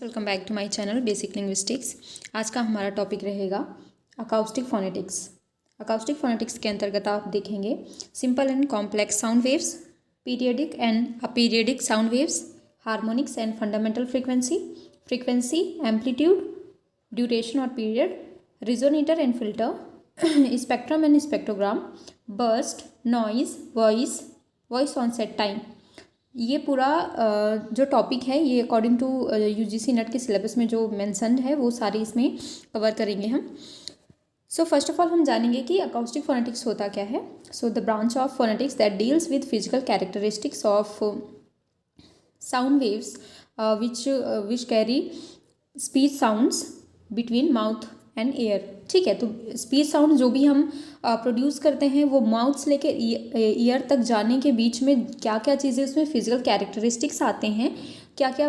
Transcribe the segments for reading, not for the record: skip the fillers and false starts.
Welcome back to my channel basic linguistics. आज का हमारा टॉपिक रहेगा अकाउस्टिक फोनेटिक्स। अकाउस्टिक फोनेटिक्स के अंतर्गत आप देखेंगे simple and complex sound waves, periodic and aperiodic sound waves, harmonics and fundamental frequency, frequency, amplitude, duration और period, resonator and filter, spectrum and spectrogram, burst, noise, voice onset time. ये पूरा जो topic है ये अकॉर्डिंग टू यूजीसी नेट के syllabus में जो mentioned है वो सारे इसमें कवर करेंगे हम। सो फर्स्ट ऑफ ऑल हम जानेंगे कि अकाउस्टिक फोनेटिक्स होता क्या है। So the branch of phonetics that deals with physical characteristics of sound waves which carry speech sounds between mouth and air. ठीक है, तो स्पीच साउंड जो भी हम प्रोड्यूस करते हैं वो माउथ से लेकर ईयर तक जाने के बीच में क्या क्या चीज़ें उसमें फिजिकल कैरेक्टरिस्टिक्स आते हैं, क्या क्या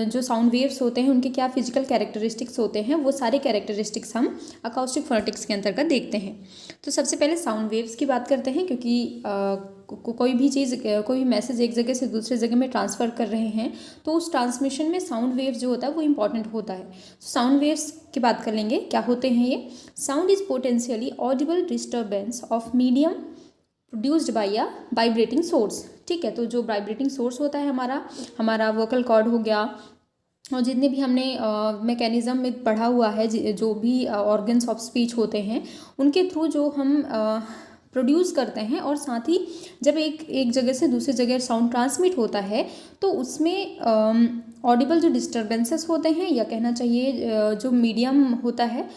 जो साउंड वेव्स होते हैं उनके क्या फिजिकल कैरेक्टरिस्टिक्स होते हैं, वो सारे कैरेक्टरिस्टिक्स हम अकाउस्टिक फोनेटिक्स के अंतर्गत देखते हैं। तो सबसे पहले साउंड वेव्स की बात करते हैं, क्योंकि कोई भी चीज़, कोई भी मैसेज एक जगह से दूसरे जगह में ट्रांसफ़र कर रहे हैं तो उस ट्रांसमिशन में साउंड वेव्स जो होता है वो इंपॉर्टेंट होता है। साउंड वेव्स की बात कर लेंगे, क्या होते हैं ये। Sound is potentially Audible disturbance of medium produced by a vibrating source. ठीक है, तो जो वाइब्रेटिंग सोर्स होता है हमारा वोकल कॉर्ड हो गया, और जितने भी हमने मैकेनिज़्म में पढ़ा हुआ है, जो भी ऑर्गन्स ऑफ स्पीच होते हैं उनके थ्रू जो हम प्रोड्यूस करते हैं, और साथ ही जब एक जगह से दूसरी जगह साउंड ट्रांसमिट होता है तो उसमें ऑडिबल जो डिस्टर्बेंसेस होते हैं, या कहना चाहिए जो मीडियम होता है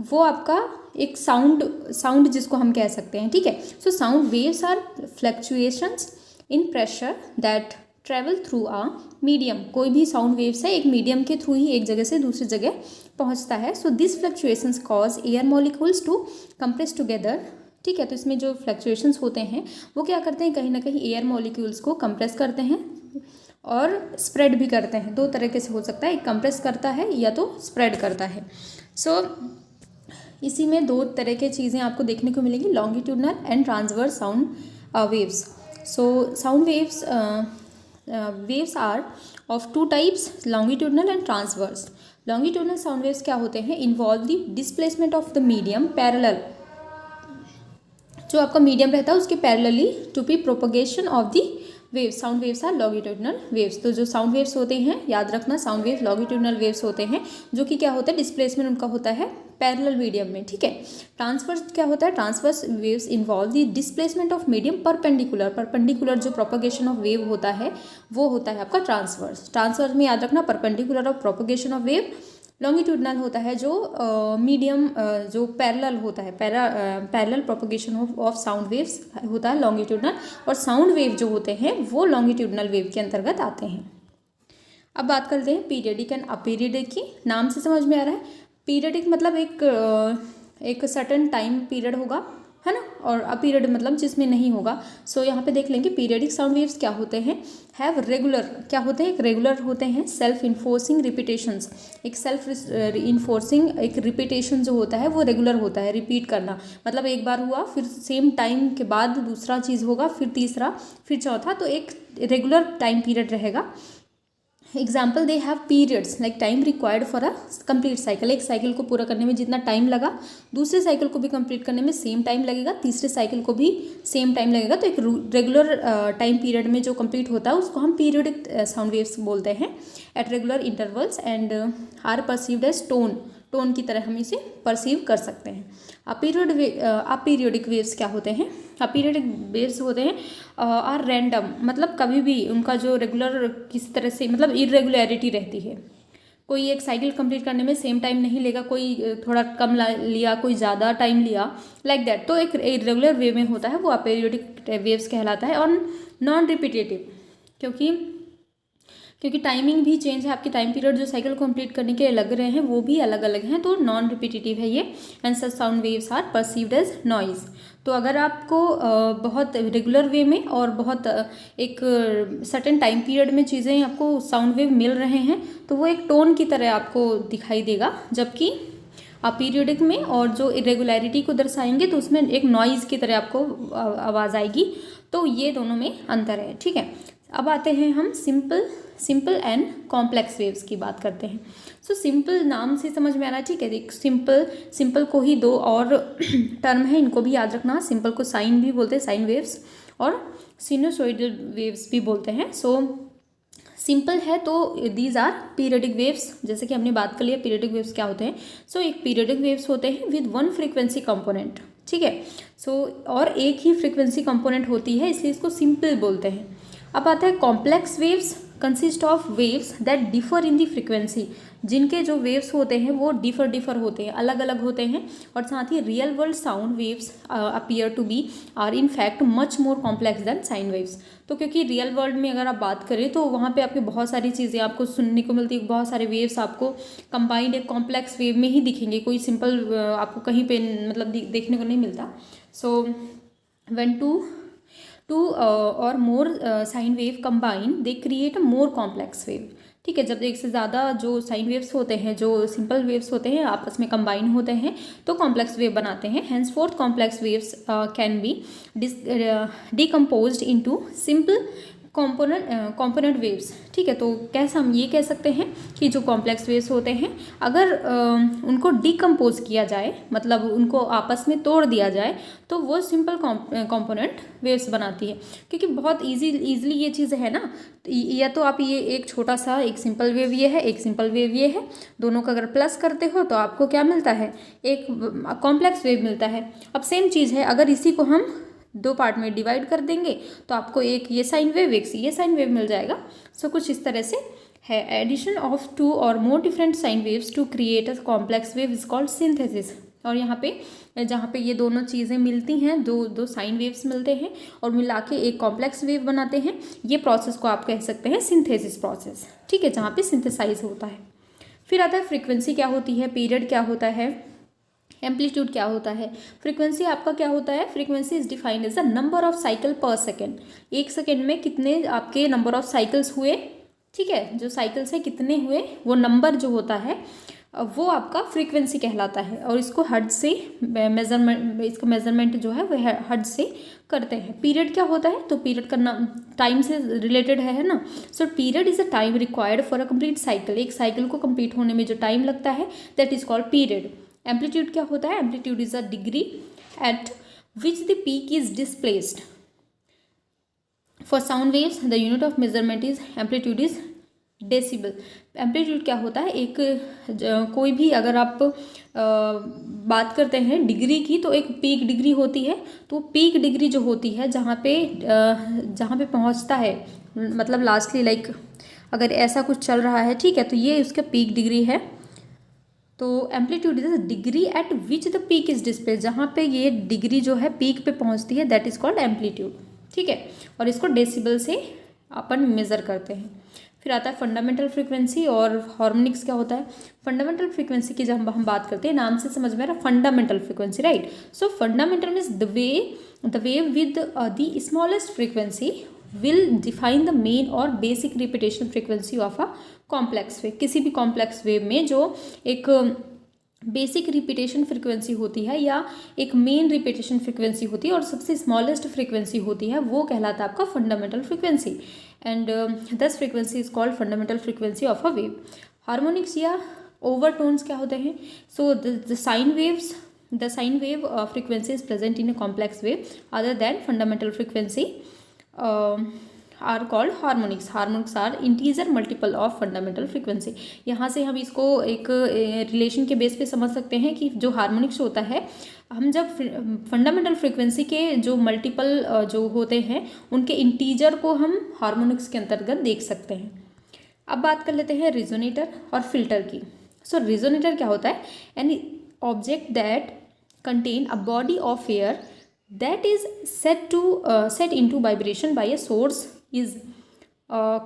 वो आपका एक साउंड जिसको हम कह सकते हैं। ठीक है, so sound waves are fluctuations in pressure that travel through a medium. कोई भी साउंड वेव्स है एक मीडियम के थ्रू ही एक जगह से दूसरी जगह पहुंचता है। So this fluctuations cause air molecules to compress together. ठीक है, तो इसमें जो फ्लक्चुएशंस होते हैं वो क्या करते हैं, कहीं ना कहीं एयर मॉलिक्यूल्स को कंप्रेस करते हैं और स्प्रेड भी करते हैं। दो तरीके से हो सकता है, एक कंप्रेस करता है या तो स्प्रेड करता है। सो इसी में दो तरह की चीज़ें आपको देखने को मिलेंगी, longitudinal and transverse sound waves. So sound waves are of two types, longitudinal and transverse. Longitudinal sound waves क्या होते हैं, involve the displacement of the medium parallel, जो आपका मीडियम रहता है उसके parallelly to be propagation of the waves. Sound waves are longitudinal waves. तो जो साउंड वेव्स होते हैं, याद रखना, साउंड वेव लॉन्गिट्यूडनल वेव्स होते हैं, जो कि क्या होता है, डिस्प्लेसमेंट उनका होता है पैरेलल मीडियम में। ठीक है, ट्रांसवर्स क्या होता है, transverse waves involve the displacement of medium perpendicular जो प्रोपगेशन ऑफ वेव होता है वो होता है आपका ट्रांसवर्स में याद रखना, perpendicular of propagation of wave. Longitudinal होता है जो मीडियम जो पैरेलल होता है, parallel propagation of sound waves होता है लॉन्गिट्यूडनल, और साउंड वेव जो होते हैं वो लॉन्गिट्यूडनल वेव के अंतर्गत आते हैं। अब बात करते हैं पीरियडिक एंड अपीरियडिक की। नाम से समझ में आ रहा है, पीरियडिक मतलब एक सर्टेन टाइम पीरियड होगा, है ना, और अपीरियड मतलब जिसमें नहीं होगा। सो यहाँ पे देख लेंगे पीरियडिक साउंड वेव्स क्या होते हैं, हैव रेगुलर, क्या होते हैं, एक रेगुलर होते हैं, सेल्फ इन्फोर्सिंग रिपीटेशंस। एक सेल्फ इन्फोर्सिंग एक रिपीटेशन जो होता है वो रेगुलर होता है, रिपीट करना, मतलब एक बार हुआ फिर सेम टाइम के बाद दूसरा चीज़ होगा, फिर तीसरा, फिर चौथा, तो एक रेगुलर टाइम पीरियड रहेगा। Example, they have periods like time required for a complete cycle. एक साइकिल को पूरा करने में जितना टाइम लगा, दूसरे साइकिल को भी कंप्लीट करने में सेम टाइम लगेगा, तीसरे साइकिल को भी सेम टाइम लगेगा। तो एक रेगुलर टाइम पीरियड में जो कंप्लीट होता है उसको हम पीरियडिक साउंड वेव्स बोलते हैं। At regular intervals and are perceived as tone की तरह हम इसे परसीव कर सकते हैं। अपीरियोडिक वेव्स क्या होते हैं, अपीरियोडिक वेव्स होते हैं आर रैंडम, मतलब कभी भी उनका जो रेगुलर किसी तरह से मतलब इरेगुलरिटी रहती है। कोई एक साइकिल कंप्लीट करने में सेम टाइम नहीं लेगा, कोई थोड़ा कम लिया, कोई ज़्यादा टाइम लिया, लाइक दैट। तो एक इरेगुलर वे में होता है वो अपीरियोडिक वेव्स कहलाता है। और नॉन रिपीटेटिव, क्योंकि टाइमिंग भी चेंज है, आपकी टाइम पीरियड जो साइकिल कंप्लीट करने के लग रहे हैं वो भी अलग अलग हैं, तो नॉन रिपीटेटिव है ये। And such sound waves are perceived as noise. तो अगर आपको बहुत रेगुलर वे में और बहुत एक सर्टेन टाइम पीरियड में चीज़ें आपको साउंड वेव मिल रहे हैं तो वो एक टोन की तरह आपको दिखाई देगा, जबकि अपीरियोडिक में और जो इरेगुलरिटी को दर्शाएंगे तो उसमें एक नॉइज़ की तरह आपको आवाज़ आएगी। तो ये दोनों में अंतर है। ठीक है, अब आते हैं हम simple simple and complex waves की बात करते हैं। सो सिंपल नाम से समझ में आ रहा है, ठीक है। एक सिंपल को ही दो और टर्म है, इनको भी याद रखना। सिंपल को साइन भी बोलते हैं, साइन वेव्स, और सिनुसोइडल वेव्स भी बोलते हैं। सो सिंपल है तो दीज आर पीरियडिक वेव्स, जैसे कि हमने बात कर लिया पीरियडिक वेव्स क्या होते हैं। सो एक पीरियडिक वेव्स होते हैं विद वन फ्रीक्वेंसी कंपोनेंट, ठीक है। सो और एक ही फ्रीक्वेंसी कंपोनेंट होती है, इसलिए इसको सिंपल बोलते हैं। अब आता है complex waves, consist of waves that differ in the frequency, जिनके जो वेव्स होते हैं वो डिफर होते हैं, अलग अलग होते हैं। और साथ ही real world sound waves appear to be are in fact much more complex than sine waves. तो क्योंकि रियल वर्ल्ड में अगर आप बात करें तो वहाँ पे आपके बहुत सारी चीज़ें आपको सुनने को मिलती है, बहुत सारे वेव्स आपको कंबाइंड एक कॉम्प्लेक्स वेव में ही दिखेंगे, कोई सिंपल आपको कहीं पे मतलब देखने को नहीं मिलता। सो when two or more sine wave combine they create a more complex wave, ठीक है। जब एक से ज़्यादा जो साइन वेव्स होते हैं, जो सिंपल वेव्स होते हैं, आपस में कंबाइन होते हैं तो कॉम्प्लेक्स वेव बनाते हैं। Henceforth complex waves can be decomposed into simple component waves, ठीक है। तो कैसे हम ये कह सकते हैं कि जो कॉम्प्लेक्स वेव्स होते हैं अगर उनको डिकम्पोज किया जाए, मतलब उनको आपस में तोड़ दिया जाए, तो वो सिंपल कॉम्पोनेंट वेव्स बनाती है। क्योंकि बहुत ईजिली ये चीज़ है ना, या तो आप ये एक छोटा सा एक सिंपल वेव ये है, एक सिंपल वेव ये है, दोनों का अगर प्लस करते हो तो आपको क्या मिलता है, एक कॉम्प्लेक्स वेव मिलता है। अब सेम चीज़ है, अगर इसी को हम दो पार्ट में डिवाइड कर देंगे तो आपको एक ये साइन वेव, एक ये साइन वेव मिल जाएगा। सो कुछ इस तरह से है। Addition of two or more different sine waves to create a complex wave is called synthesis. और यहाँ पे जहाँ पे ये दोनों चीज़ें मिलती हैं, दो साइन वेव्स मिलते हैं और मिला के एक कॉम्प्लेक्स वेव बनाते हैं, ये प्रोसेस को आप कह सकते हैं सिंथेसिस प्रोसेस, ठीक है, जहाँ पे सिंथेसाइज होता है। फिर आता है फ्रीक्वेंसी क्या होती है, पीरियड क्या होता है, एम्पलीट्यूड क्या होता है। फ्रीक्वेंसी आपका क्या होता है, frequency is defined as the number of cycle per second. एक सेकेंड में कितने आपके नंबर ऑफ साइकिल्स हुए, ठीक है, जो साइकिल्स है कितने हुए, वो नंबर जो होता है वो आपका फ्रीक्वेंसी कहलाता है। और इसको हर्ट्ज से मेजरमेंट, इसका मेजरमेंट जो है वह हर्ट्ज से करते हैं। पीरियड क्या होता है, तो पीरियड का नाम टाइम से रिलेटेड है ना। So period is a time required for a complete cycle. एक साइकिल को कंप्लीट होने में जो टाइम लगता है that is called period. Amplitude क्या होता है, amplitude is a degree at which the peak is displaced. For sound waves the unit of measurement is amplitude is decibel. Amplitude क्या होता है, एक कोई भी अगर आप बात करते हैं डिग्री की, तो एक पीक डिग्री होती है। तो पीक डिग्री जो होती है जहाँ पे पहुँचता है, मतलब लास्टली लाइक अगर ऐसा कुछ चल रहा है, ठीक है, तो ये उसका पीक डिग्री है। तो amplitude is degree at which the peak is displace, जहाँ पे ये डिग्री जो है पीक पे पहुँचती है दैट इज कॉल्ड एम्पलीट्यूड, ठीक है। और इसको डेसिबल से अपन मेज़र करते हैं। फिर आता है फंडामेंटल फ्रीक्वेंसी और हार्मोनिक्स क्या होता है। फंडामेंटल फ्रीक्वेंसी की जब हम बात करते हैं, नाम से समझ में आ रहा, fundamental frequency, right. So fundamental means the wave with the smallest frequency will define the main or basic repetition frequency of a complex wave. किसी भी कॉम्प्लेक्स वेव में जो एक बेसिक रिपीटेशन फ्रीक्वेंसी होती है या एक मेन रिपीटेशन फ्रीक्वेंसी होती है और सबसे स्मॉलेस्ट फ्रीक्वेंसी होती है, वो कहलाता है आपका fundamental frequency. And this frequency is called fundamental frequency of a wave. Harmonics या ओवरटोन्स क्या होते हैं, so the sine wave frequency is present in a complex wave other than fundamental frequency are called harmonics. Harmonics are integer multiple of fundamental frequency. यहाँ से हम इसको एक relation के बेस पे समझ सकते हैं कि जो हार्मोनिक्स होता है, हम जब फंडामेंटल फ्रीक्वेंसी के जो मल्टीपल जो होते हैं उनके इंटीजर को हम हार्मोनिक्स के अंतर्गत देख सकते हैं। अब बात कर लेते हैं रिजोनेटर और फिल्टर की। सो रिजोनेटर क्या होता है, any object that contain a body of air that is set into vibration by a source is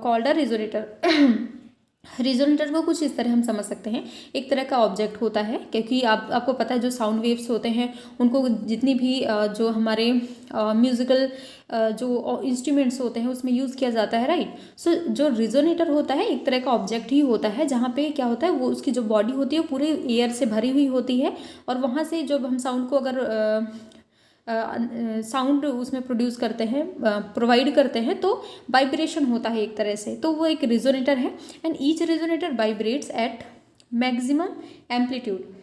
called a resonator. Resonator को कुछ इस तरह हम समझ सकते हैं, एक तरह का ऑब्जेक्ट होता है, क्योंकि आपको पता है जो साउंड वेव्स होते हैं उनको जितनी भी जो हमारे म्यूज़िकल जो इंस्ट्रूमेंट्स होते हैं उसमें यूज़ किया जाता है, राइट। सो जो रिजोनेटर होता है एक तरह का ऑब्जेक्ट ही होता है, जहाँ पे क्या होता है, वो उसकी जो बॉडी होती है वो पूरे एयर से भरी हुई होती है और वहाँ से जब हम साउंड को अगर साउंड उसमें प्रोड्यूस करते हैं, प्रोवाइड करते हैं, तो वाइब्रेशन होता है एक तरह से, तो वो एक रिजोनेटर है। And each resonator vibrates at maximum amplitude.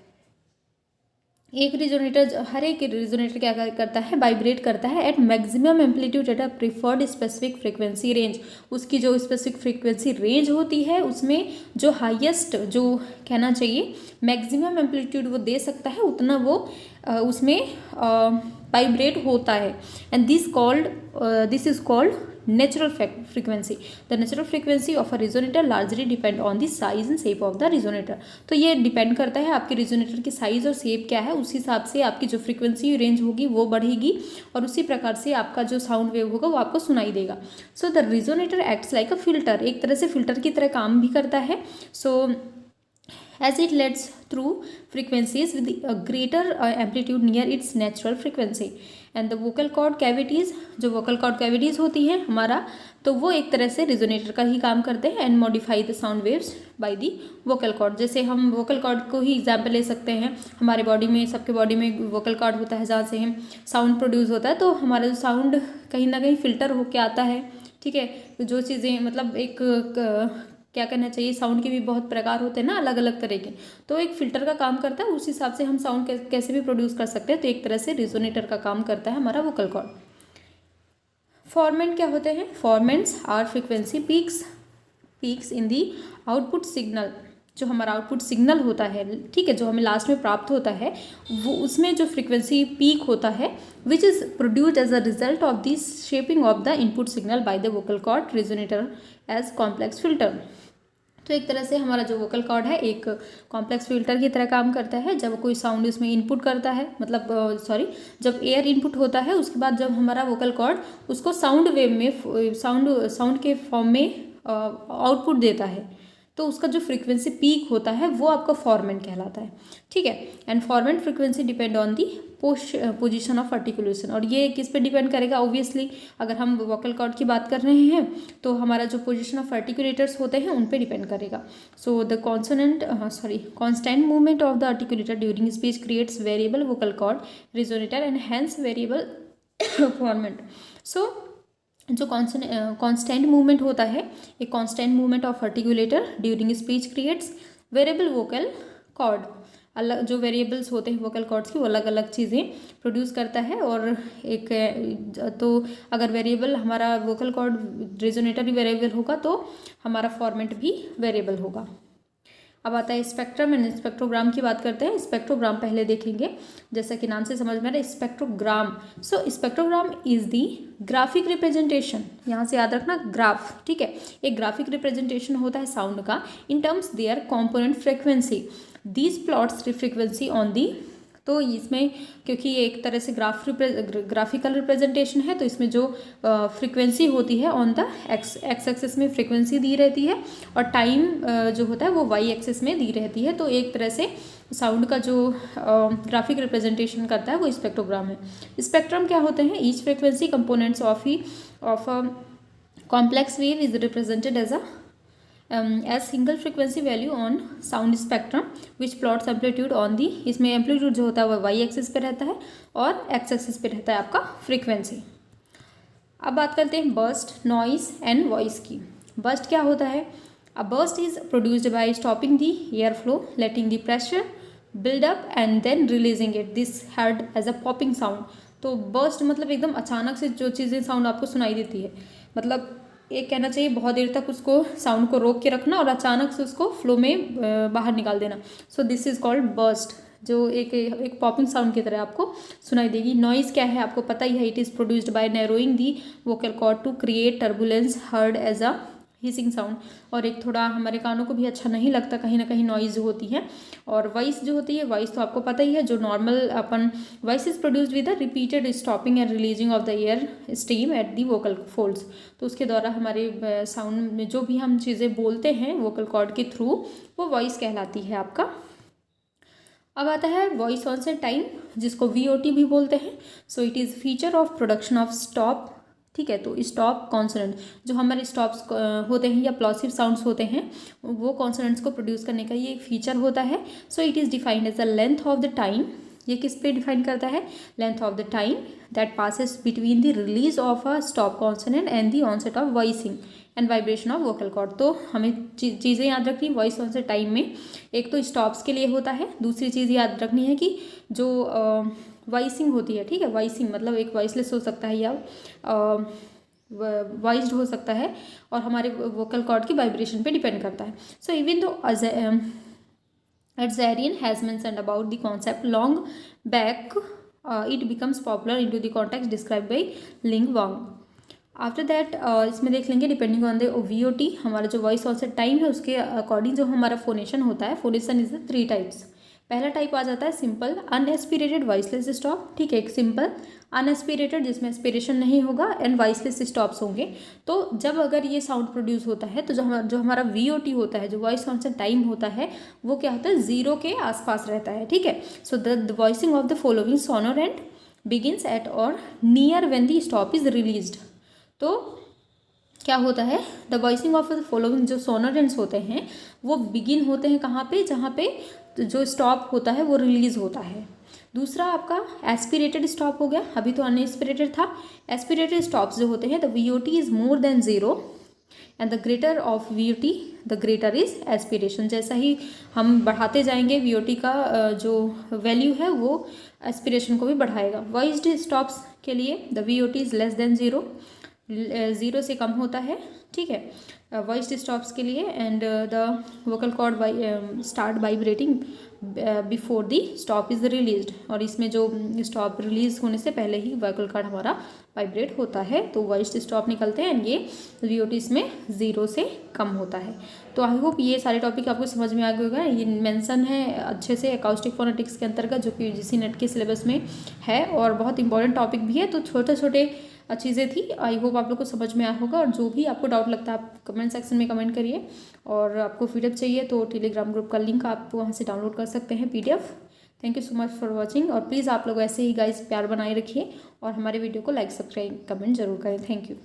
एक रिजोनेटर, हर एक रिजोनेटर क्या करता है, वाइब्रेट करता है at maximum amplitude at a preferred specific frequency range. उसकी जो स्पेसिफिक फ्रीक्वेंसी रेंज होती है उसमें जो हाईएस्ट, जो कहना चाहिए मैक्सिमम एम्पलीट्यूड वो दे सकता है, उतना वो उसमें वाइब्रेट होता है। And this is called natural frequency. The natural frequency of a resonator largely depend on the size and shape of the resonator. तो ये डिपेंड करता है आपके रिजोनेटर की साइज और शेप क्या है, उस हिसाब से आपकी जो फ्रीक्वेंसी रेंज होगी वो बढ़ेगी और उसी प्रकार से आपका जो साउंड वेव होगा वो आपको सुनाई देगा। So the resonator acts like a filter, एक तरह से फिल्टर की तरह काम भी करता है। सो as it lets through frequencies with a greater amplitude near its natural frequency. And the vocal cord cavities, जो vocal cord cavities होती हैं हमारा, तो वो एक तरह से रिजोनेटर का ही काम करते हैं। And modify the sound waves by the vocal cord. जैसे हम वोकल कॉर्ड को ही एग्जाम्पल ले सकते हैं, हमारे बॉडी में, सबके बॉडी में वोकल कॉर्ड होता है जहाँ से हम साउंड प्रोड्यूस होता है, तो हमारा जो साउंड कहीं ना कहीं फिल्टर होके आता है। ठीक है, तो जो चीज़ें मतलब एक क्या करना चाहिए, साउंड के भी बहुत प्रकार होते हैं ना, अलग अलग तरह के, तो एक फिल्टर का काम करता है, उस हिसाब से हम साउंड कैसे भी प्रोड्यूस कर सकते हैं। तो एक तरह से रिजोनेटर का काम करता है हमारा वोकल कॉर्ड। फॉर्मेंट क्या होते हैं? Formants are frequency peaks in the output signal. जो हमारा आउटपुट सिग्नल होता है, ठीक है, जो हमें लास्ट में प्राप्त होता है, वो उसमें जो फ्रीक्वेंसी पीक होता है which is produced as a result of this shaping of the input signal by the vocal cord resonator as complex filter. तो एक तरह से हमारा जो वोकल कॉर्ड है एक कॉम्प्लेक्स फिल्टर की तरह काम करता है। जब कोई साउंड इसमें इनपुट करता है, मतलब जब एयर इनपुट होता है, उसके बाद जब हमारा वोकल कॉर्ड उसको साउंड वेव में, साउंड के फॉर्म में आउटपुट देता है, तो उसका जो फ्रीक्वेंसी पीक होता है वो आपका फॉर्मेंट कहलाता है। ठीक है, and formant frequency depend on the position of articulation. और ये किस पे डिपेंड करेगा? ऑब्वियसली अगर हम वोकल कॉर्ड की बात कर रहे हैं तो हमारा जो पोजीशन ऑफ आर्टिकुलेटर्स होते हैं उन पे डिपेंड करेगा। So the constant movement of the articulator during speech creates variable vocal cord resonator and hence variable formant. So जो कांस्टेंट मूवमेंट होता है, एक constant movement of articulator during speech creates variable vocal cord. अलग जो variables होते हैं vocal cords की, वो अलग अलग चीज़ें प्रोड्यूस करता है। और एक तो अगर वेरिएबल हमारा वोकल कॉर्ड रिजोनेटर ही वेरिएबल होगा तो हमारा फॉर्मेट भी वेरिएबल होगा। अब आता है स्पेक्ट्रम एंड स्पेक्ट्रोग्राम की बात करते हैं। स्पेक्ट्रोग्राम पहले देखेंगे, जैसा कि नाम से समझ में आ रहा है spectrogram. So spectrogram is the graphic representation, यहाँ से याद रखना ग्राफ, ठीक है, एक ग्राफिक रिप्रेजेंटेशन होता है साउंड का in terms their component frequency these plots frequency on the. तो इसमें क्योंकि ये एक तरह से ग्राफिकल रिप्रेजेंटेशन है, तो इसमें जो फ्रीक्वेंसी होती है ऑन द एक्स एक्सिस में फ्रीक्वेंसी दी रहती है और टाइम जो होता है वो वाई एक्सिस में दी रहती है। तो एक तरह से साउंड का जो ग्राफिक रिप्रेजेंटेशन करता है वो स्पेक्ट्रोग्राम है। स्पेक्ट्रम क्या होते हैं? Each frequency components of a complex wave is represented as single frequency value on sound spectrum which plots amplitude on the. इसमें एम्पलीट्यूड जो होता है वो वाई एक्सिस पे रहता है और एक्स एक्सिस पे रहता है आपका फ्रीक्वेंसी। अब बात करते हैं बर्स्ट, नॉइज एंड वॉइस की। बर्स्ट क्या होता है? A burst is produced by stopping the air flow, letting the pressure build up and then releasing it, this heard as a popping sound. तो बर्स्ट मतलब एकदम अचानक से जो चीज़ें साउंड आपको सुनाई देती है, मतलब एक कहना चाहिए बहुत देर तक उसको साउंड को रोक के रखना और अचानक से उसको फ्लो में बाहर निकाल देना। So this is called burst, जो एक पॉपिंग साउंड की तरह आपको सुनाई देगी। नॉइज़ क्या है आपको पता ही है, it is produced by narrowing the vocal cord to create turbulence heard as a hissing sound. और एक थोड़ा हमारे कानों को भी अच्छा नहीं लगता, कहीं ना कहीं नॉइज़ जो होती है। और वॉइस जो होती है, वॉइस तो आपको पता ही है, जो normal upon voice is produced with the repeated stopping and releasing of the air steam at the vocal folds. तो उसके द्वारा हमारे साउंड में जो भी हम चीज़ें बोलते हैं वोकल कॉर्ड के थ्रू, वो वॉइस कहलाती है आपका। अब आता है वॉइस ऑनसेट टाइम, जिसको VOT भी बोलते हैं। सो it is feature of production of stop, ठीक है। तो स्टॉप कॉन्सोनेंट, जो हमारे स्टॉप्स होते हैं या प्लॉसिव साउंड्स होते हैं, वो कॉन्सोनेंट्स को प्रोड्यूस करने का ये एक फीचर होता है। So it is defined as the length of the time ये किस पे डिफाइन करता है? Length of the time that passes between the release of a stop consonant and the onset of voicing and vibration of vocal cord. तो हमें चीज़ें याद रखनी, वॉइस ऑनसेट टाइम में एक तो स्टॉप्स के लिए होता है, दूसरी चीज़ याद रखनी है कि जो वॉइसिंग होती है, ठीक है, वॉइसिंग मतलब एक वॉइसलेस हो सकता है या वॉइस्ड हो सकता है, और हमारे वोकल कॉर्ड की वाइब्रेशन पे डिपेंड करता है। So even though Azarian has mentioned about the concept long back, it becomes popular into the context described by Ling Wang. After that इसमें देख लेंगे डिपेंडिंग ऑन द VOT, हमारा जो voice onset time है उसके according जो हमारा phonation होता है, फोनेशन इज द 3 टाइप्स। पहला टाइप आ जाता है सिंपल अनएस्पिरेटेड वॉइसलेस स्टॉप, ठीक है, एक सिंपल अनएस्पिरेटेड जिसमें एस्पिरेशन नहीं होगा एंड वॉइसलेस स्टॉप्स होंगे। तो जब अगर ये साउंड प्रोड्यूस होता है तो जो हमारा VOT होता है, जो वॉइस ऑनसेट टाइम होता है, वो क्या होता है, 0 के आसपास रहता है, ठीक है। So the voicing of the following sonorant begins at or near when the stop is released. तो क्या होता है, the voicing of the following जो सोनोरेंट्स होते हैं वो बिगिन होते हैं कहाँ पे, जहाँ पे जो स्टॉप होता है वो रिलीज होता है। दूसरा आपका एस्पिरेटेड स्टॉप हो गया, अभी तो अनएस्पिरेटेड था। एस्पिरेटेड स्टॉप्स जो होते हैं the VOT is more than 0 and the greater of VOT the greater is aspiration. जैसा ही हम बढ़ाते जाएंगे VOT का जो वैल्यू है वो एस्पिरेशन को भी बढ़ाएगा। वॉइस्ड स्टॉप्स के लिए the VOT is less than 0, 0 से कम होता है, ठीक है, वॉइस्ड स्टॉप्स के लिए। And the vocal cord start vibrating before the stop is released, और इसमें जो स्टॉप रिलीज होने से पहले ही वोकल कॉर्ड हमारा वाइब्रेट होता है, तो वॉइस्ड स्टॉप निकलते हैं एंड ये VOT इसमें 0 से कम होता है। तो आई होप ये सारे टॉपिक आपको समझ में आ गए होगा। ये मेंशन है अच्छे से अकाउस्टिक फोनेटिक्स के अंतर्गत, जो कि UGC नेट के सिलेबस में है और बहुत इंपॉर्टेंट टॉपिक भी है। तो छोटे छोटे चीज़ें थी, आई होप आप लोग को समझ में आया होगा। और जो भी आपको डाउट लगता है आप कमेंट सेक्शन में कमेंट करिए, और आपको PDF चाहिए तो टेलीग्राम ग्रुप का लिंक आप वहाँ से डाउनलोड कर सकते हैं PDF। Thank you so much for watching, और प्लीज़ आप लोग ऐसे ही गाइस प्यार बनाए रखिए और हमारे वीडियो को लाइक सब्सक्राइब कमेंट जरूर करें। Thank you.